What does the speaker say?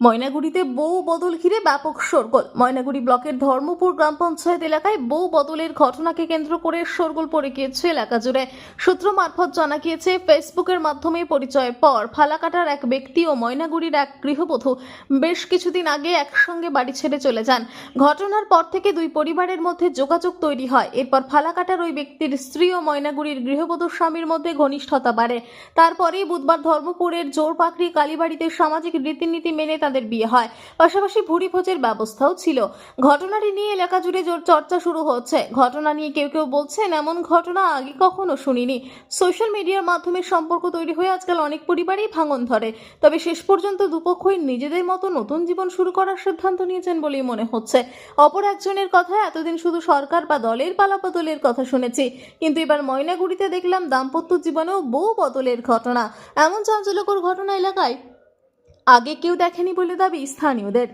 ময়নাগুড়িতে বউ বদল ঘিরে ব্যাপক শোরগোল। ময়নাগুড়ি ব্লকের ধর্মপুর গ্রাম পঞ্চায়েত এলাকায় বউ বদলের ঘটনাকে কেন্দ্র করে শোরগোল পড়ে গিয়েছে এলাকা জুড়ে। সূত্র মারফত জানা গিয়েছে, ফেসবুকের মাধ্যমে পরিচয়ের পর ফালাকাটার এক ব্যক্তি ও ময়নাগুড়ির এক গৃহবধূ বেশ কিছুদিন আগে একসঙ্গে বাড়ি ছেড়ে চলে যান। ঘটনার পর থেকে দুই পরিবারের মধ্যে যোগাযোগ তৈরি হয়। এরপর ফালাকাটার ওই ব্যক্তির স্ত্রী ও ময়নাগুড়ির গৃহবধূর স্বামীর মধ্যে ঘনিষ্ঠতা বাড়ে। তারপরেই বুধবার ধর্মপুরের জোরপাকড়ি কালীবাড়িতে সামাজিক রীতিনীতি মেনে তাদের বিয়ে হয়। পাশাপাশি ভুরি ভোজের ব্যবস্থাও ছিল। ঘটনাটি নিয়ে এলাকা জুড়ে জোর চর্চা শুরু হচ্ছে। ঘটনা নিয়ে কেউ কেউ বলছেন, এমন ঘটনা আগে কখনো শুনিনি। সোশ্যাল মিডিয়ার মাধ্যমে সম্পর্ক তৈরি হয়ে আজকাল অনেক পরিবারই ভাঙন ধরে। তবে শেষ পর্যন্ত দুপক্ষই নিজেদের মতো নতুন জীবন শুরু করার সিদ্ধান্ত নিয়েছেন বলেই মনে হচ্ছে। অপর একজনের কথা, এতদিন শুধু সরকার বা দলের পালাবদলের কথা শুনেছি, কিন্তু এবার ময়নাগুড়িতে দেখলাম দাম্পত্য জীবনেও বউ বদলের ঘটনা। এমন চাঞ্চল্যকর ঘটনা এলাকায় আগে কেউ দেখেনি বলে দাবি স্থানীয়দের।